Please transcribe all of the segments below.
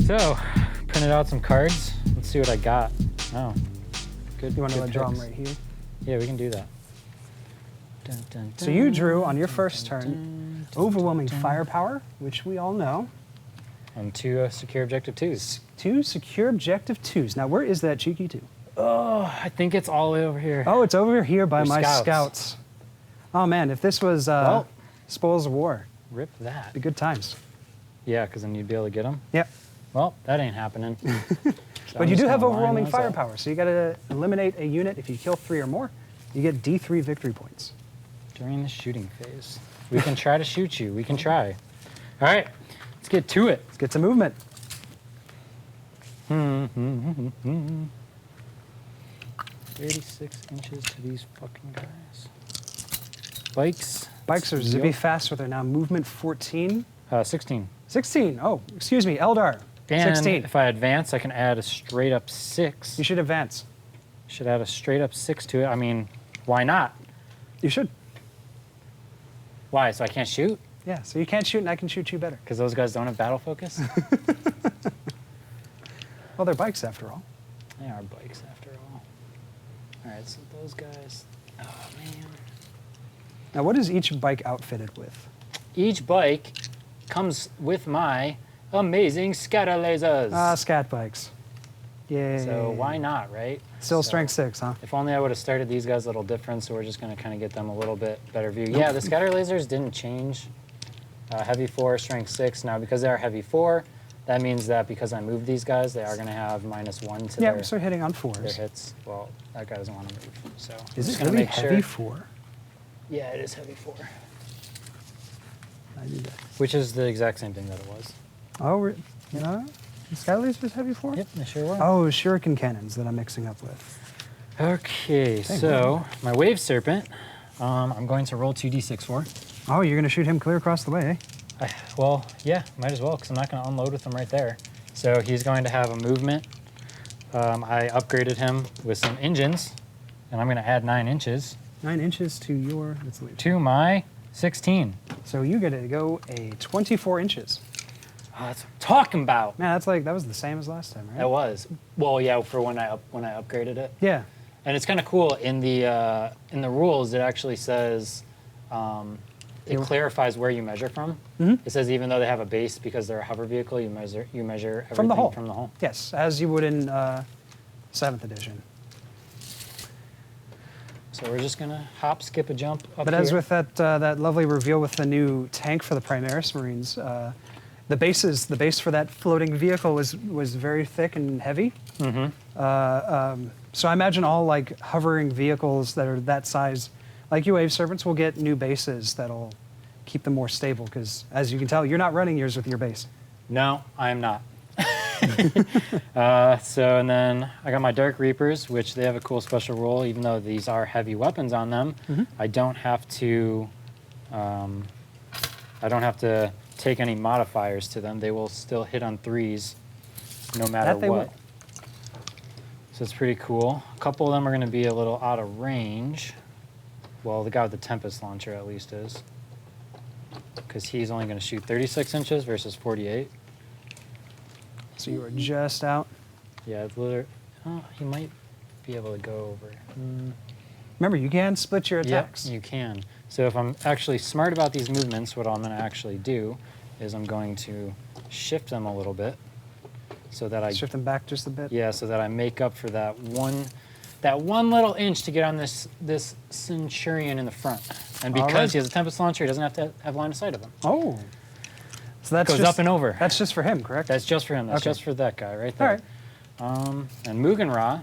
So, printed out some cards. Let's see what I got. Oh, good. You want to good draw them picks. right here? Yeah, we can do that. Dun, dun, So you drew dun, on your dun, first dun, turn dun, overwhelming dun, dun. firepower, which we all know. On 2 secure objective 2s. 2 secure objective 2s. Now, where is that cheeky 2? Oh, I think it's all the way over here. Oh, it's over here by Your my scouts. Oh man, if this was Well. Spoils of War, Rip that. be good times. Yeah, because then you'd be able to get them. Yep. Well, that ain't happening. So But I'm you just do have gonna line overwhelming those up. firepower, so you got to eliminate a unit. If you kill 3 or more, you get D3 victory points. During the shooting phase. We can try to shoot you. We can try. All right, let's get to it. Let's get to movement. 36 inches to these fucking guys. Bikes. Bikes are zippy fast, so they're now movement 14. 16. 16. Oh, excuse me, Eldar. And 16. if I advance, I can add a straight up 6. You should advance. Should add a straight up 6 to it. I mean, why not? You should. Why? So I can't shoot? Yeah, so you can't shoot and I can shoot you better. Because those guys don't have battle focus? Well, they're bikes after all. They are bikes after all. All right, so those guys. Oh, man. Now, what is each bike outfitted with? Each bike comes with my amazing scatter lasers. Ah, scat bikes. Yay. So why not, right? Still So strength 6, huh? If only I would have started these guys a little different, so we're just going to kind of get them a little bit better view. Yeah, the scatter lasers didn't change. Heavy 4, strength 6. Now, because they are heavy 4, that means that because I moved these guys, they are going to have -1 to Yeah, their, so hitting on their 4s. hits. Well, that guy doesn't want to move, so I'm Is just it gonna really make heavy sure. 4? Yeah, it is heavy 4, I do that. which is the exact same thing that it was. Oh, no? The scat laser's heavy 4? Yep, they sure were. Oh, shuriken cannons that I'm mixing up with. Okay, so my wave serpent, I'm going to roll 2d6 for. Oh, you're going to shoot him clear across the way, eh? Well, yeah, might as well, because I'm not going to unload with him right there. So he's going to have a movement. I upgraded him with some engines, and I'm going to add 9 inches 9 inches to your... Let's leave. to my 16. So you get to go a 24 inches. Oh, that's what I'm talking about. Man, that's like, that was the same as last time, right? That was. Well, yeah, for when I upgraded it. Yeah. And it's kind of cool. In the rules, it actually says, it clarifies where you measure from. Mm-hmm. It says even though they have a base, because they're a hover vehicle, you measure everything From the hull. From the hull. Yes, as you would in 7th edition. So we're just gonna hop, skip, a jump up But here. as with that lovely reveal with the new tank for the Primaris Marines, the base for that floating vehicle was very thick and heavy. Mm-hmm. So I imagine all like hovering vehicles that are that size, like you Wave Serpents, will get new bases that'll keep them more stable. Because as you can tell, you're not running yours with your base. No, I am not. So, and then I got my Dark Reapers, which they have a cool special role. Even though these are heavy weapons on them, I don't have to. I don't have to take any modifiers to them. They will still hit on 3s, no matter That they what. will. So it's pretty cool. A couple of them are going to be a little out of range. Well, the guy with the Tempest launcher at least is, because he's only going to shoot 36 inches versus 48. So you are just out. Yeah, it's literally. Oh, he might be able to go over. Remember, you can split your attacks. Yep, you can. So if I'm actually smart about these movements, what I'm going to actually do is I'm going to shift them a little bit, so that I Shift them back just a bit. yeah, so that I make up for that one little inch to get on this Centurion in the front. And All because right. he has a Tempest launcher, he doesn't have to have line of sight of him. Oh. So that's Goes just, up and over. That's just for him, correct? That's just for him. That's Okay. just for that guy right All there. right. And Mugen Ra,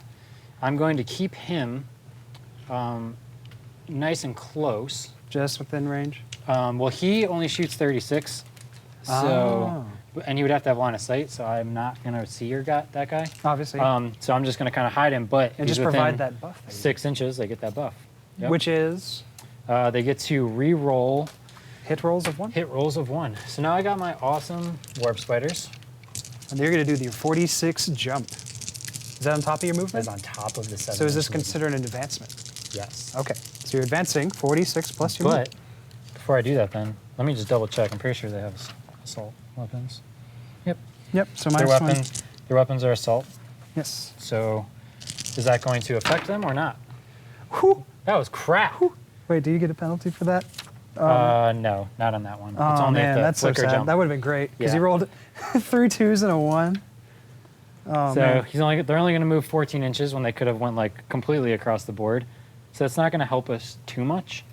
I'm going to keep him nice and close. Just within range. Well, he only shoots 36, so and he would have to have line of sight. So I'm not going to see that guy. Obviously. So I'm just going to kind of hide him, but and he's just provide within that buff. 6 inches. They get that buff. Yep. Which is They get to re-roll hit rolls of 1. hit rolls of 1. So now I got my awesome warp spiders. And they're going to do the 46 jump. Is that on top of your movement? That's on top of the 7. So is this considered an advancement? Yes. Okay. So you're advancing 46 plus your But movement. before I do that, then let me just double check. I'm pretty sure they have assault weapons. Yep. Yep. So Their minus one. weapons, their weapons are assault. Yes. So, is that going to affect them or not? Whew. That was crap. Wait, do you get a penalty for that? No, not on that one. It's Oh only man, if the that's so flicker sad. jump. That would have been great because he Yeah. rolled 3 2s and a 1. Oh So man. they're only going to move 14 inches when they could have went like completely across the board. So it's not going to help us too much.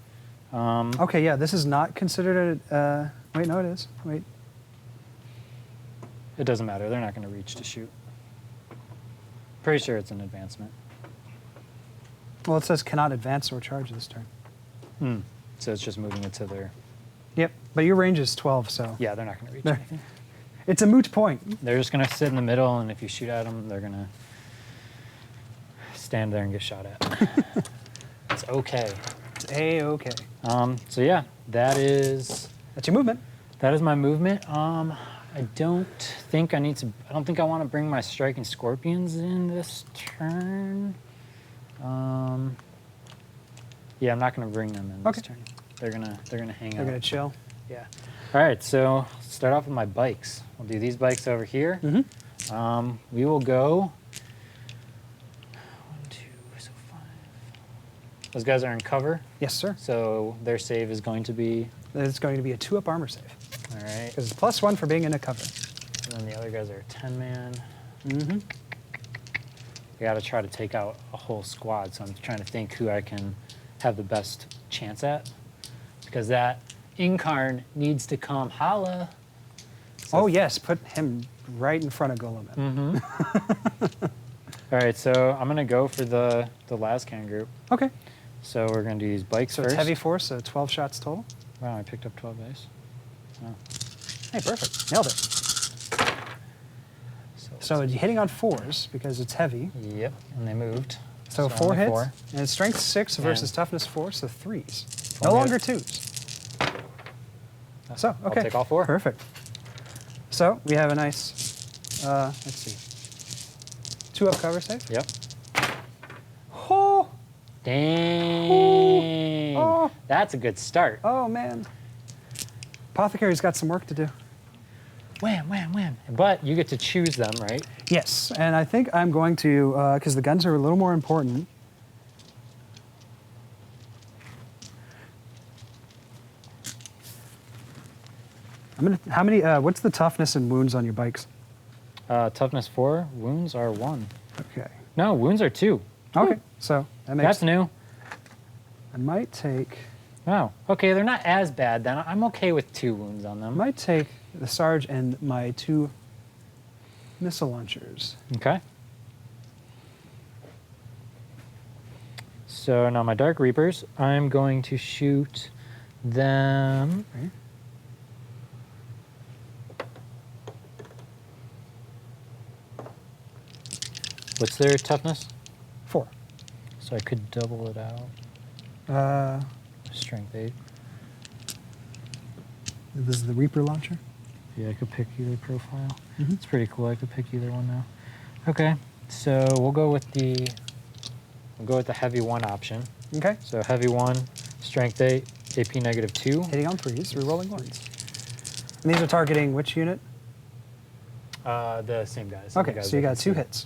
Okay, yeah, this is not considered a. Wait, no, it is. Wait. It doesn't matter. They're not going to reach to shoot. Pretty sure it's an advancement. Well, it says cannot advance or charge this turn. So it's just moving it to their. Yep, but your range is 12, so Yeah, they're not going to reach There. anything. it's a moot point. They're just going to sit in the middle, and if you shoot at them, they're going to stand there and get shot at. It's okay. It's a-okay. So yeah, That's your movement. that is my movement. I don't think I need to. I don't think I want to bring my striking scorpions in this turn. Yeah, I'm not going to bring them in this Okay. turn. They're gonna hang They're out. going to chill. Yeah. All right. So start off with my bikes. We'll do these bikes over here. We will go 1, 2, so 5. Those guys are in cover, Yes, sir. so their save is going to be It's going to be a 2-up armor save all right. because it's +1 for being in a cover. And then the other guys are a 10-man. Mm-hmm. I got to try to take out a whole squad, so I'm trying to think who I can have the best chance at, because that Incarn needs to come holla. So Oh, yes, put him right in front of Golem. All right, so I'm gonna go for the Lascan group. Okay. So we're gonna do these bikes So first. it's heavy force, so 12 shots total. Wow, I picked up 12 dice. Oh. Hey, perfect. Nailed it. So it's hitting on 4s because it's heavy. Yep, and they moved. So 4 only hits. 4. And it's strength 6 versus And- toughness 4, so 3s. No Only- longer 2s. So, I'll okay. take all 4. Perfect. So we have a nice, let's see, 2-up cover save. Yep. Oh, Dang. Oh. That's a good start. oh man. Apothecary's got some work to do. Wham, wham, wham. But you get to choose them, right? Yes, and I think I'm going to, because the guns are a little more important. How many, what's the toughness and wounds on your bikes? Toughness 4, wounds are 1. Okay. No, wounds are 2. Okay, so that makes, That's new. I might take, Oh, okay, they're not as bad then. I'm okay with 2 wounds on I them. might take the Sarge and my 2 missile launchers. Okay. So now my Dark Reapers, I'm going to shoot them. Right. What's their toughness? 4. So I could double it out. Strength 8. This is the Reaper launcher. Yeah, I could pick either profile. Mhm. It's pretty cool. I could pick either one now. Okay, so we'll go with the heavy 1 option. Okay. So heavy 1, strength 8, AP -2. Hitting on 3s, rerolling 1s. And these are targeting which unit? The same guys. Okay, the guys so you that got can 2 see. hits.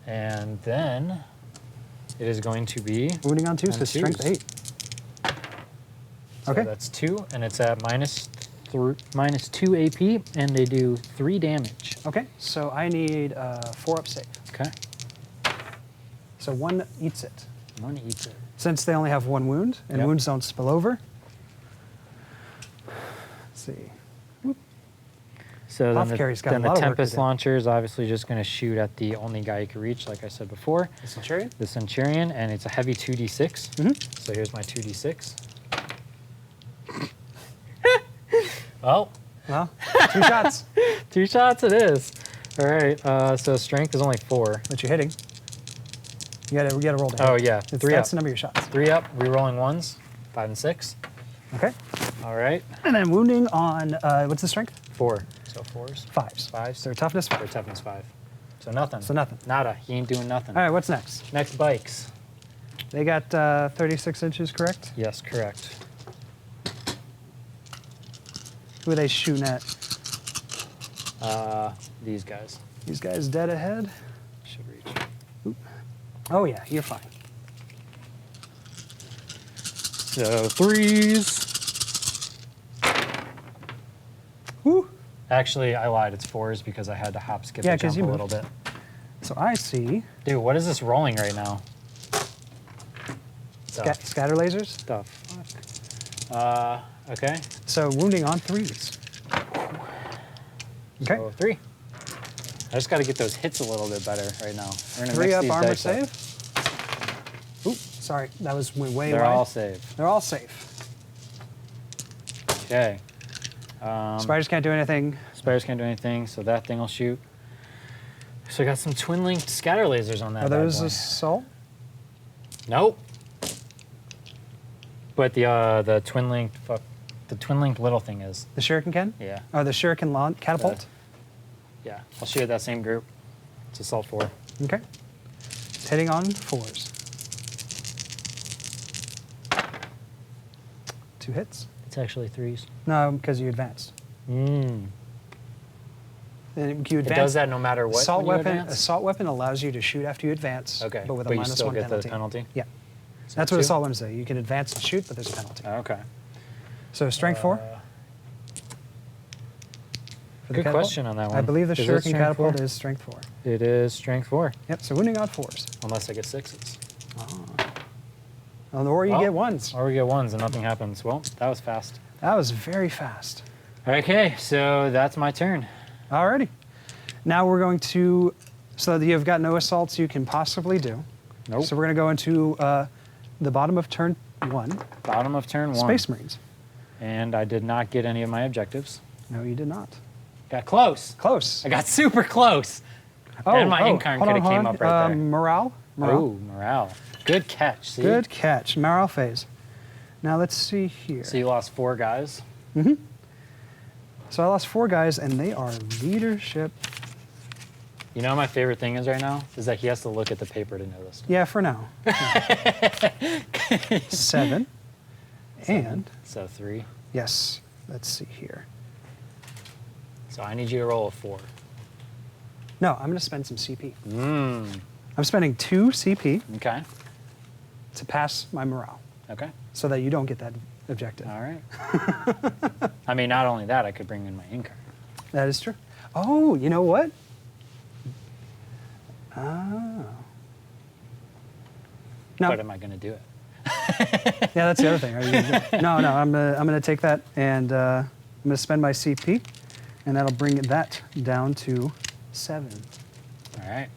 And then it is going to be Wounding on 2s, so on strength 2s. 8. So Okay. that's 2, and it's at -2 AP, and they do 3 damage. Okay, so I need 4-up save. Okay. So 1 eats it. 1 eats it. Since they only have 1 wound, and Yep. wounds don't spill over. Let's see. So then Apothecary's got a then the lot of work to Tempest do. launcher is obviously just going to shoot at the only guy you can reach, like I said before, The Centurion? the Centurion, and it's a heavy 2d6. Mhm. So here's my 2d6. Well, Well, 2 shots, 2 shots it is. All right, so strength is only 4. but you're hitting. You gotta roll to hit. Oh, yeah, It's- 3 that's up. the number of your shots. 3 up, re-rolling 1s, 5 and 6. Okay. All right, And then wounding on, what's the strength? 4. So 4s, 5s. 5s, So toughness or 5. toughness 5. So nothing. So nothing. Nada. He ain't doing nothing. All right, what's next? Next bikes. They got 36 inches, correct? Yes, correct. Who are they shooting at? these guys. These guys dead ahead. Should reach. Oop. Oh yeah, you're fine. So 3s. Woo. Actually, I lied. It's 4s because I had to hop, skip, Yeah, and 'cause jump you a little moved. bit. So I see Dude, what is this rolling right now? scatter lasers. The fuck? Okay. So wounding on 3s. Okay. So 3. I just got to get those hits a little bit better right now. We're gonna 3 mix up these armor dice up. save. Oop, sorry, that was way They're wide. all saved. They're all safe. Okay. Spiders can't do anything. Spiders can't do anything, so that thing will shoot. So I got some twin-linked scatter lasers on that. Are bad those boy. assault? Nope. But the twin-linked, the twin-linked little thing is. The shuriken can? Yeah. Or the shuriken catapult? Yeah. I'll shoot at that same group. It's assault 4. Okay. It's hitting on 4s. 2 hits. It's actually 3s. No, because you advanced. Mm. You It advance. does that no matter what. Assault when you weapon. advance? Assault weapon allows you to shoot after you advance. Okay. But with a you minus still 1 get penalty. the penalty. Yeah. So That's what 2? assault weapons say. You can advance and shoot, but there's a penalty. Okay. So strength 4. Uh, For the good catapult? question on that one. I believe the Is it shuriken strength catapult 4? is strength 4. It is strength 4, Yep. So wounding on 4s. unless I get 6s. Or you Oh. get 1s. Or we get 1s and nothing happens. Well, that was fast. That was very fast. Okay, so that's my turn. Alrighty. Now we're going to, so that you've got no assaults you can possibly do. Nope. So we're going to go into the bottom of turn 1, Bottom of turn 1. Space Marines. And I did not get any of my objectives. No, you did not. Got close. Close. I got super close. And my incarn hold could on, have came hold up on. right there. Morale. Oh, morale. Good catch. See? Good catch. Morale phase. Now let's see here. So you lost 4 guys. So I lost 4 guys, and they are leadership. You know what my favorite thing is right now? Is that he has to look at the paper to know this. Yeah, for now. 7. And, So 3. yes, let's see here. So I need you to roll a 4. No, I'm going to spend some CP. Mmm. I'm spending 2 CP Okay. to pass my morale Okay. so that you don't get that objective. All right. I mean, not only that, I could bring in my incarn. That is true. Oh, you know what? Oh. No. But am I going to do it? Yeah, that's the other thing. Are you gonna do it? No, I'm gonna take that and I'm gonna spend my CP, and that'll bring that down to 7. All right.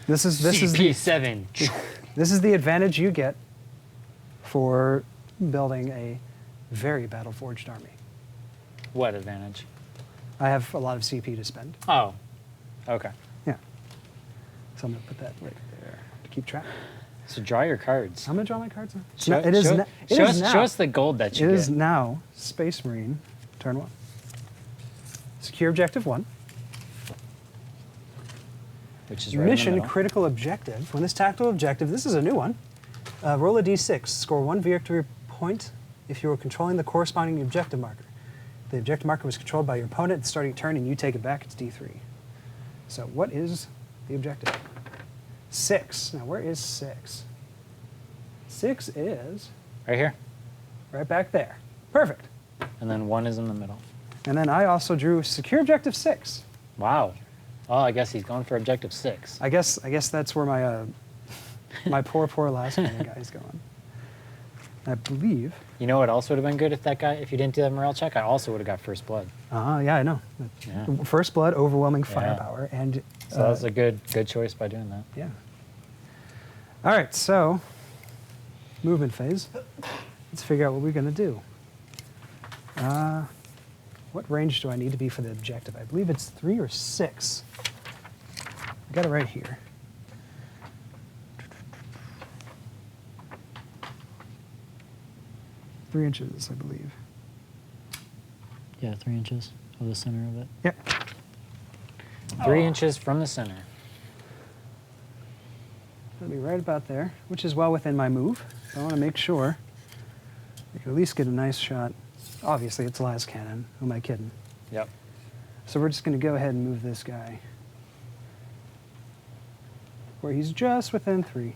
This is CP7. this is the advantage you get for building a very battle forged army. What advantage? I have a lot of CP to spend. Oh. Okay. Yeah. So I'm gonna put that right there to keep track. So draw your cards. I'm gonna draw my cards now. Show, No, it is show, na- it show is us, now. show us the gold that you It get. is now Space Marine, turn 1. Secure objective 1. Which is right Mission in the middle. critical objective. When this tactical objective, this is a new one. Roll a d6. Score 1 victory point if you are controlling the corresponding objective marker. The objective marker was controlled by your opponent at the starting turn and you take it back, it's d3. So what is the objective? 6. Now where is 6? 6 is Right here. right back there. Perfect. And then 1 is in the middle. And then I also drew secure objective 6. Wow. Oh, I guess he's going for objective 6. I guess that's where my my poor last minute guy is going. I believe. You know what else would have been good if you didn't do that morale check? I also would have got first blood. Yeah, I know. Yeah. First blood, overwhelming Yeah. firepower, and So that was a good choice by doing that. yeah. All right, so movement phase. Let's figure out what we're going to do. What range do I need to be for the objective? I believe it's 3 or 6. I got it right here. Three inches, I believe. Yeah, 3 inches of the center of it. Yep. 3 inches from the center. It'll be right about there, which is well within my move. So I want to make sure I can at least get a nice shot. Obviously, it's las cannon. Who am I kidding? Yep. So we're just going to go ahead and move this guy where he's just within 3.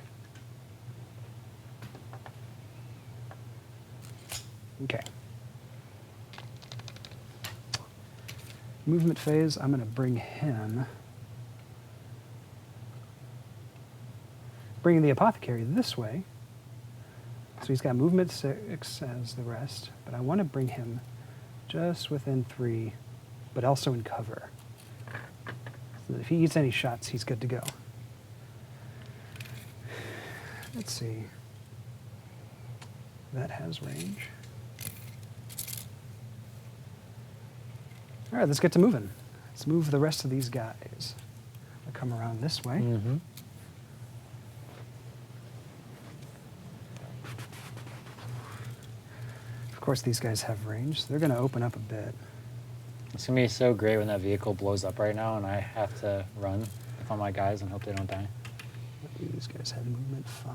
Okay. Movement phase, I'm going to bring the apothecary this way. So he's got movement 6 as the rest, but I want to bring him just within 3, but also in cover. So that if he eats any shots, he's good to go. Let's see. That has range. All right, let's get to moving. Let's move the rest of these guys. I'll come around this way. Mm-hmm. Of course, these guys have range, so they're going to open up a bit. It's going to be so great when that vehicle blows up right now and I have to run with all my guys and hope they don't die. These guys have movement 5.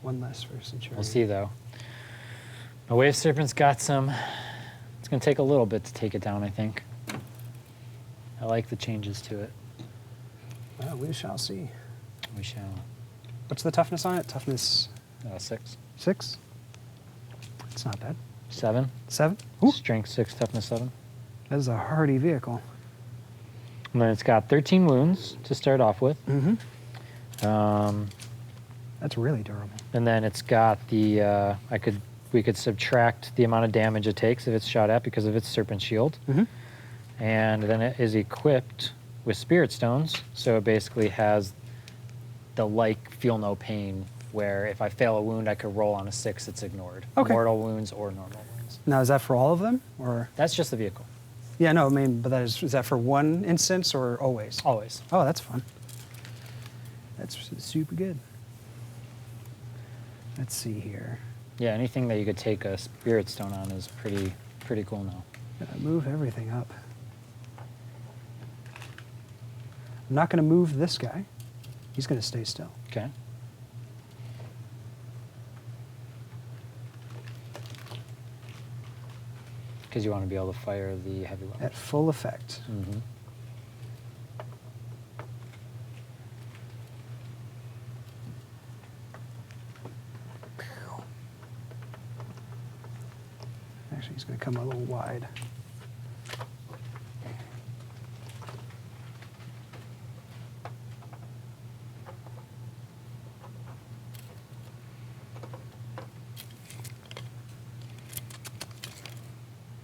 1 less for Centurion. We'll see, though. My Wave Serpent's got some... It's going to take a little bit to take it down, I think. I like the changes to it. Well, we shall see. We shall. What's the toughness on it? Toughness 6. 6? It's not bad. 7. 7? Ooh, Strength 6, toughness 7. that is a hardy vehicle. And then it's got 13 wounds to start off with. Mm-hmm. Um, That's really durable. and then it's got the... we could subtract the amount of damage it takes if it's shot at because of its Serpent Shield. Mm-hmm. And then it is equipped with Spirit Stones, so it basically has the Feel No Pain, where if I fail a wound, I could roll on a 6, it's ignored. Okay. Mortal wounds or normal wounds. Now, is that for all of them, or? That's just the vehicle, Yeah, no, I mean, but is that for one instance or always? always. Oh, that's fun. That's super good. Let's see here. Yeah, anything that you could take a Spirit Stone on is pretty cool now. Gonna move everything up. I'm not gonna move this guy. He's gonna stay still. Okay. Because you want to be able to fire the heavy weapon. At full effect. Mm-hmm. Actually, he's gonna come a little wide.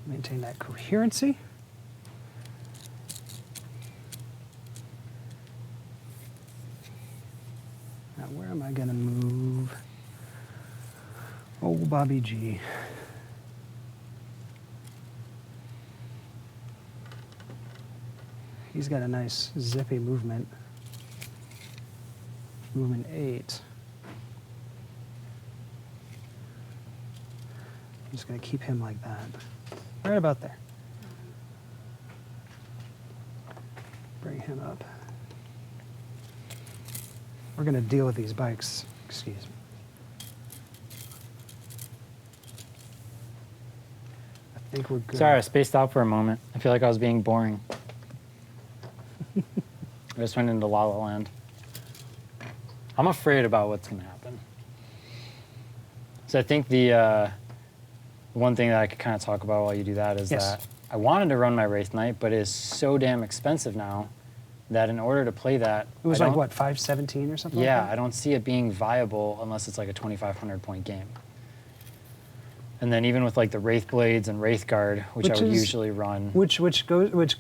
Maintain that coherency. Now, where am I going to move? Old Bobby G. He's got a nice zippy movement. Movement 8. I'm just going to keep him like that. Right about there. Bring him up. We're going to deal with these bikes. Excuse me. I think we're good. Sorry, I spaced out for a moment. I feel like I was being boring. I just went into La La Land. I'm afraid about what's going to happen. So I think the one thing that I could kind of talk about while you do that is Yes. that I wanted to run my Wraith Knight, but it is so damn expensive now that in order to play that... It was I like, don't- what, 517 or something Yeah, like I that? don't see it being viable unless it's like a 2,500 point game. And then even with like the Wraith Blades and Wraith Guard, which I would usually run... Which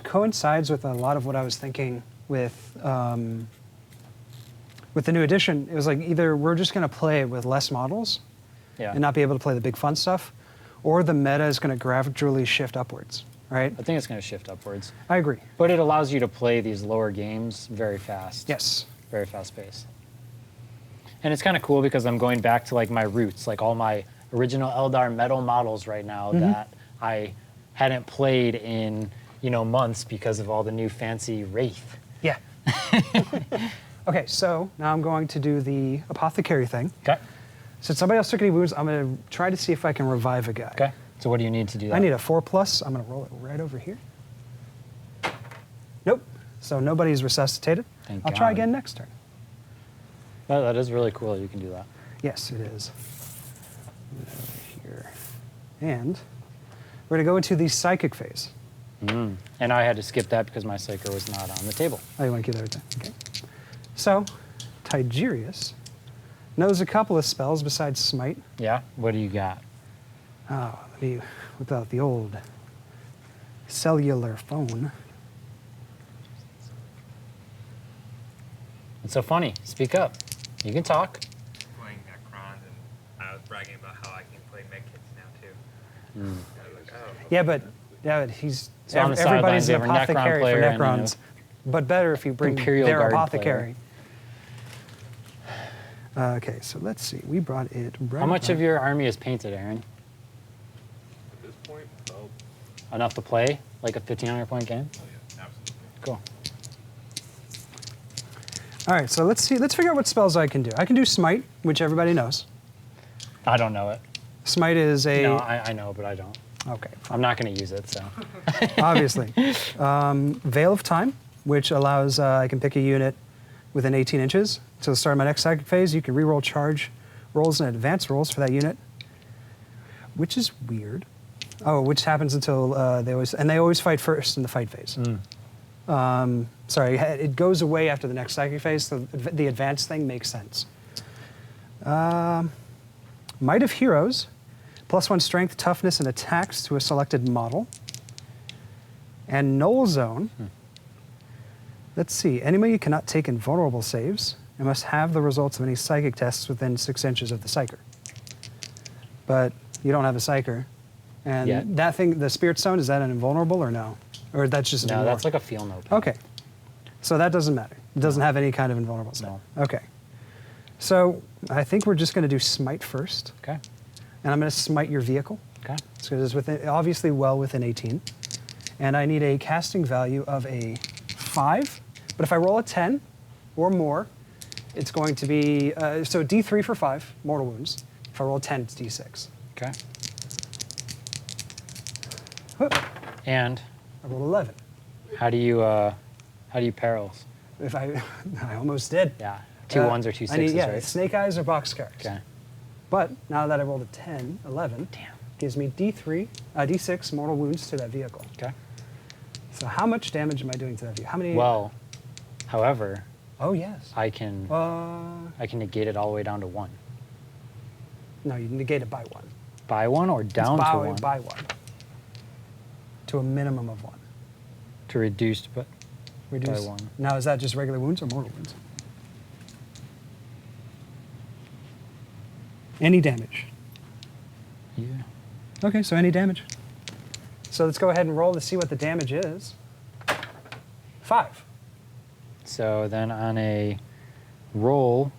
coincides with a lot of what I was thinking with the new edition. It was like either we're just going to play with less models Yeah. and not be able to play the big fun stuff, or the meta is going to gradually shift upwards, right? I think it's going to shift upwards. I agree. But it allows you to play these lower games very fast. Yes. Very fast pace. And it's kind of cool because I'm going back to like my roots, like all my original Eldar metal models right now that I hadn't played in, months because of all the new fancy Wraith. Yeah. Okay, so now I'm going to do the apothecary thing. Okay. Since somebody else took any wounds, I'm going to try to see if I can revive a guy. Okay. So what do you need to do that? I need a 4+. I'm going to roll it right over here. So nobody's resuscitated. Thank I'll try God. again next turn. Well, that is really cool. You can do that. Yes, it is. Here. And we're going to go into the psychic phase. And I had to skip that because my Psyker was not on the table. Oh, you want to keep that right there? Okay. So, Tigerius knows a couple of spells besides Smite. Yeah? What do you got? Oh, let me whip out the old cellular phone. It's so funny. Speak up. You can talk. Playing Necrons, and I was bragging about how I can play medkits now too. I was like, oh. Yeah, but he's So on the everybody's sidelines, you an have a Necron apothecary player for and, Necrons. But better if you bring Imperial their Guard apothecary. Okay, so let's see. We brought it right How much up. of your army is painted, Aaron? At this point, oh Enough to play like a 1,500 point game? yeah, absolutely. Cool. All right, so let's see. Let's figure out what spells I can do. I can do Smite, which everybody knows. I don't know it. Smite is a... No, I know, but I don't. Okay, I'm not going to use it, so. obviously. Veil of Time, which allows I can pick a unit within 18 inches. To the start of my next psychic phase, you can reroll charge rolls and advance rolls for that unit, which is weird. Oh, which happens until they always fight first in the fight phase. Sorry, it goes away after the next psychic phase, so the advance thing makes sense. Might of Heroes, +1 strength, toughness, and attacks to a selected model. And Null Zone. Let's see. Enemy cannot take invulnerable saves and must have the results of any psychic tests within 6 inches of the Psyker. But you don't have a Psyker. And Yet. that thing, the Spirit Stone, is that an invulnerable or no? Or that's just No, an that's like a feel no pain. Okay. So that doesn't matter. It doesn't have any kind of invulnerable stat. No. Okay. So I think we're just going to do Smite first. Okay. And I'm going to smite your vehicle. Okay. So it's within, obviously well within 18. And I need a casting value of a 5. But if I roll a 10 or more, it's going to be, so D3 for 5, mortal wounds. If I roll a 10, it's D6. Okay. Whoop, And I rolled 11. how do you perils? If I almost did. Yeah. Two ones or two I need, sixes, yeah, right? snake eyes or boxcars. Okay. But now that I rolled a 10, 11, Damn. gives me D6 mortal wounds to that vehicle. Okay. So how much damage am I doing to that vehicle? How many? Well, however, Oh, yes. I can negate it all the way down to 1. No, you negate it by 1. By 1 or down It's to 1? By 1. To a minimum of 1. To reduce, but Reduce. By 1. Now, is that just regular wounds or mortal wounds? Any damage. yeah. Okay, so any damage. So let's go ahead and roll to see what the damage is. 5. So then on a roll,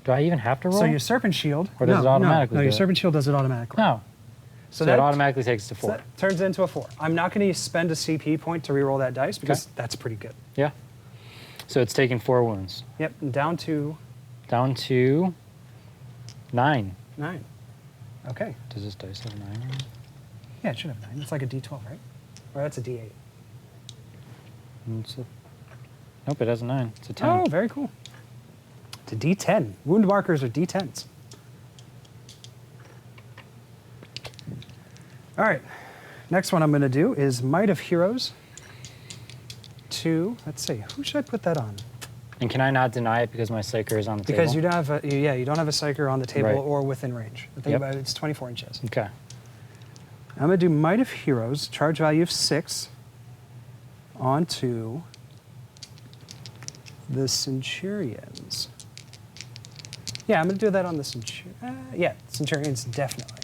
do I even have to roll? So your Serpent Shield. Or does it automatically No, do your it? Serpent Shield does it automatically. No. So it automatically takes it to so 4. that turns it into a 4. I'm not going to spend a CP point to reroll that dice because that's pretty good. Yeah. So it's taking 4 wounds. Yep, and down to Down to 9. 9. Okay. Does this dice have 9 on it? Yeah, it should have 9. It's like a D12, right? Or that's a D8. Nope, it has a 9. It's a 10. Oh, very cool. It's a D10. Wound markers are D10s. All right. Next one I'm going to do is Might of Heroes. Let's see, who should I put that on? And can I not deny it because my Psyker is on the Because table? you don't have you don't have a Psyker on the table Right. or within range. The thing Yep. about it, it's 24 inches. Okay. I'm going to do Might of Heroes, charge value of 6, onto the Centurions. Yeah, I'm going to do that on the Centurions. Yeah, Centurions, definitely.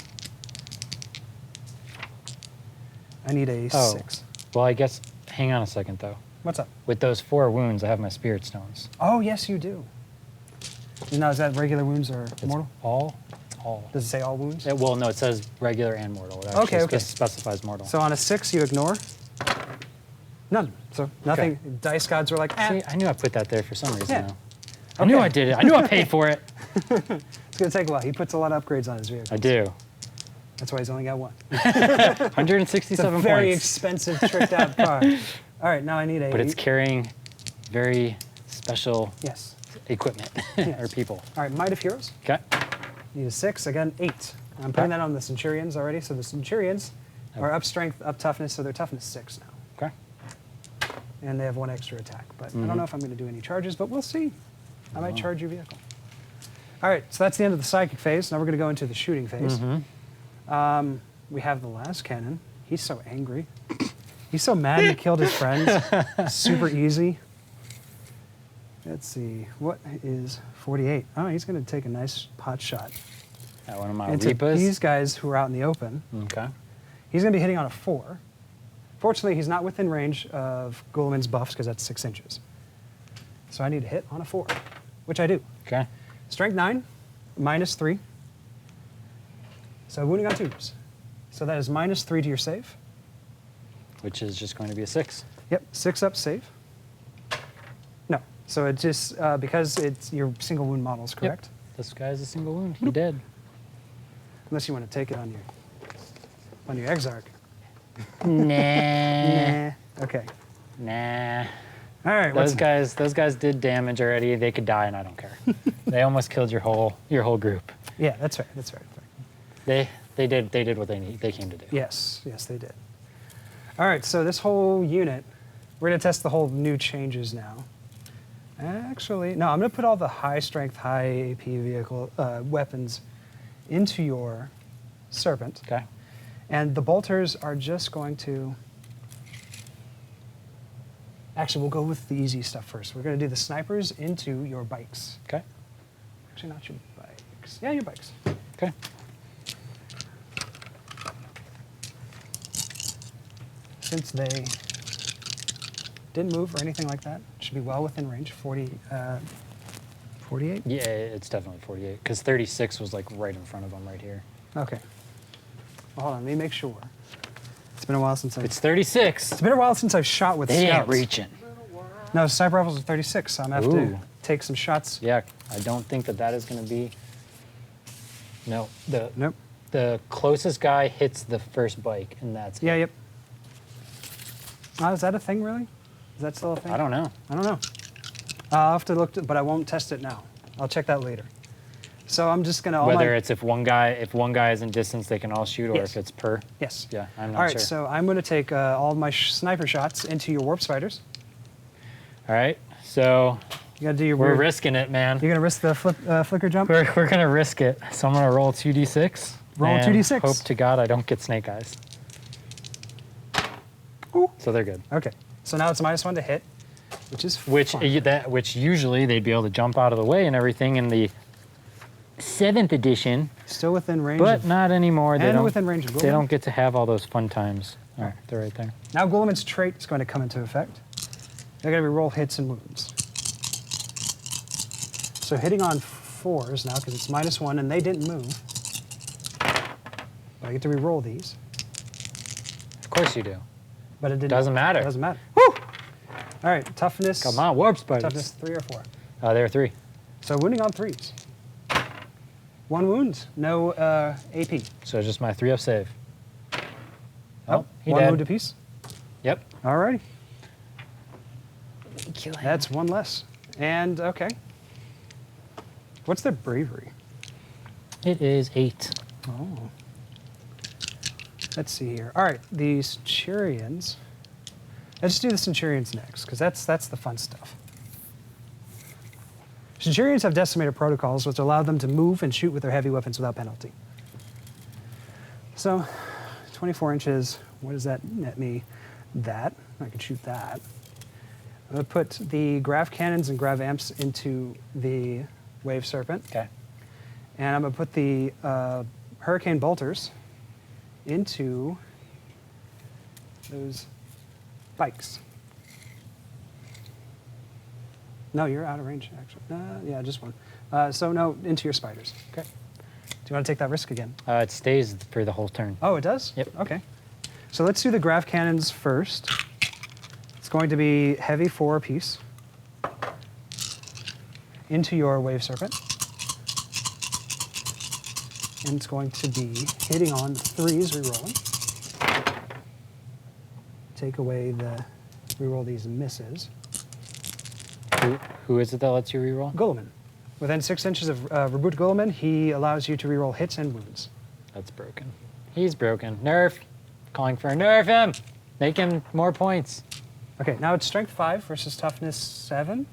I need a Oh. 6. Well, I guess, hang on a second, though. What's up? With those 4 wounds, I have my Spirit Stones. Oh, yes, you do. Now, is that regular wounds or It's mortal? all. Does it say all wounds? Well, no, it says regular and mortal. It Okay, okay. specifies mortal. So on a 6, you ignore? None. So nothing. Dice gods were like, See, I knew I put that there for some reason, Yeah. though. I knew I did it. I knew I paid for it. It's going to take a while. He puts a lot of upgrades on his vehicle. I do. That's why he's only got 1. 167 It's a very points. expensive, tricked out car. All right, now I need a... But it's carrying very special Yes. equipment Yes. or people. All right, Might of Heroes. Okay. Need a 6, again, 8. I'm putting that on the Centurions already, so the Centurions are up strength, up toughness, so they're toughness 6 now. Okay. And they have 1 extra attack. But I don't know if I'm going to do any charges, but we'll see. I might charge your vehicle. All right, so that's the end of the psychic phase. Now we're going to go into the shooting phase. We have the last cannon. He's so angry. He's so mad he killed his friends. Super easy. Let's see. What is 48? Oh, he's going to take a nice pot shot One of my into Reapers. these guys who are out in the open. Okay. He's going to be hitting on a 4. Fortunately, he's not within range of Guilliman's buffs because that's 6 inches. So I need to hit on a 4, which I do. Okay. Strength 9, -3. So wounding on 2s. So that is -3 to your save. Which is just going to be a 6. Yep, 6 up save. No, so it just, because it's your single wound models, correct? Yep. This guy's a single wound. He did. Unless you want to take it on your Exarch. Nah. Okay. Nah. All right. Those guys did damage already. They could die, and I don't care. They almost killed your whole group. Yeah, that's right. That's right. They did what they came to do. Yes, they did. All right, so this whole unit, we're going to test the whole new changes now. Actually, no, I'm going to put all the high strength, high AP vehicle weapons into your Serpent. Okay. And the bolters are just going to... Actually, we'll go with the easy stuff first. We're going to do the snipers into your bikes. Okay. Actually, not your bikes. Yeah, your bikes. Okay. Since they didn't move or anything like that, should be well within range. 48? Yeah, it's definitely 48 because 36 was like right in front of them right here. Okay. Well, hold on, let me make sure. It's been a while since It's 36. It's been a while since I've shot with They scouts. ain't reaching. No, sniper rifles are 36, so I'm going to have Ooh. to take some shots. Yeah, I don't think that is going to be. No, Nope. the closest guy hits the first bike, and that's Yeah, yep. Oh, is that a thing, really? Is that still a thing? I don't know. I don't know. I'll have to look, but I won't test it now. I'll check that later. So I'm just going to... Whether it's if one guy is in distance, they can all shoot, or Yes. if it's per. Yes. Yeah, I'm not All right, sure. so I'm going to take all of my sniper shots into your warp spiders. All right, so You got to do your we're weird... risking it, man. You're going to risk the flicker jump? We're going to risk it. So I'm going to roll 2d6. Roll and 2d6. Hope to God I don't get snake eyes. Ooh. So they're good. Okay. So now it's -1 to hit, which is Which fine. which usually they'd be able to jump out of the way and everything in the 7th edition, Still within range but of... not anymore. They And don't, within range of They Guilliman. don't get to have all those fun times. All right, they're right there. Now Guilliman's trait is going to come into effect. They're going to be roll hits and wounds. So hitting on 4s now, because it's -1 and they didn't move. But I get to re-roll these. Of course you do. But it didn't. Doesn't matter. Doesn't matter. Woo! All right, toughness. Come on, warp spiders. Toughness 3 or 4. There are 3. So wounding on 3s. 1 wound, no AP. So just my 3 up save. Oh, he 1 dead. wound apiece. Yep. All righty. Kill him. That's 1 less. And, okay. What's their bravery? It is 8. Oh. Let's see here. All right, the Centurions. Let's do the Centurions next, because that's the fun stuff. Centurions have decimator protocols, which allow them to move and shoot with their heavy weapons without penalty. So, 24 inches, what does that net me? That. I can shoot that. I'm going to put the grav cannons and grav amps into the Wave Serpent. Okay. And I'm going to put the Hurricane Bolters into those bikes. No, you're out of range, actually. Yeah, just 1. So no, into your spiders. Okay. Do you want to take that risk again? It stays for the whole turn. Oh, it does? Yep. Okay. So let's do the grav cannons first. It's going to be heavy 4 apiece into your Wave Serpent. And it's going to be hitting on 3s, rerolling. Take away the reroll these misses. Who is it that lets you reroll? Guilliman. Within 6 inches of Reboot Guilliman, he allows you to reroll hits and wounds. That's broken. He's broken. Nerf. Calling for a nerf him. Make him more points. Okay, now it's Strength 5 versus Toughness 7.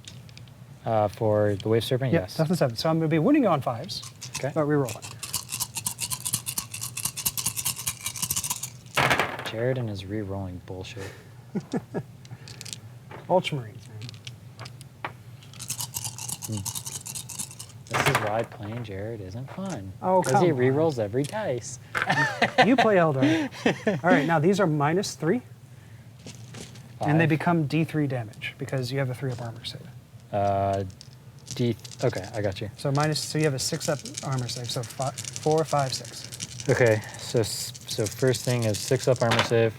For the Wave Serpent, Yep, yes. Toughness 7. So I'm going to be wounding you on 5s, Okay. but reroll it. Jared and his re-rolling bullshit. Ultramarines, man. This is why playing Jared isn't fun. Oh, because he come on. re-rolls every dice. You play Eldar. All right, now these are -3, and they Five. become D3 damage because you have a 3-up armor save. Okay, I got you. So so you have a 6-up armor save. So 4, 5, 6. Okay, so first thing is 6-up armor save.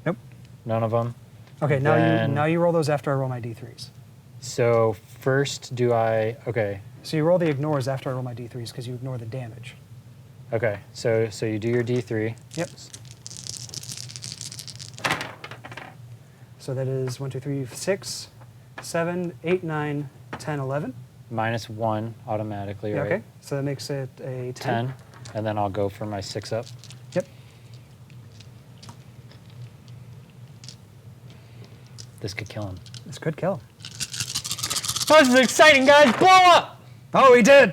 Nope. None of them. Okay, Then- now you roll those after I roll my D3s. So first do I, okay, So you roll the ignores after I roll my D3s because you ignore the damage. okay. So you do your D3. Yep. So that is 1, 2, 3, 6, 7, 8, 9, 10, 11. -1 automatically, Yeah, right? okay. So that makes it a 10. 10. And then I'll go for my 6-up. Yep. This could kill him. This could kill. Oh, this is exciting, guys! Blow up! Oh, he did!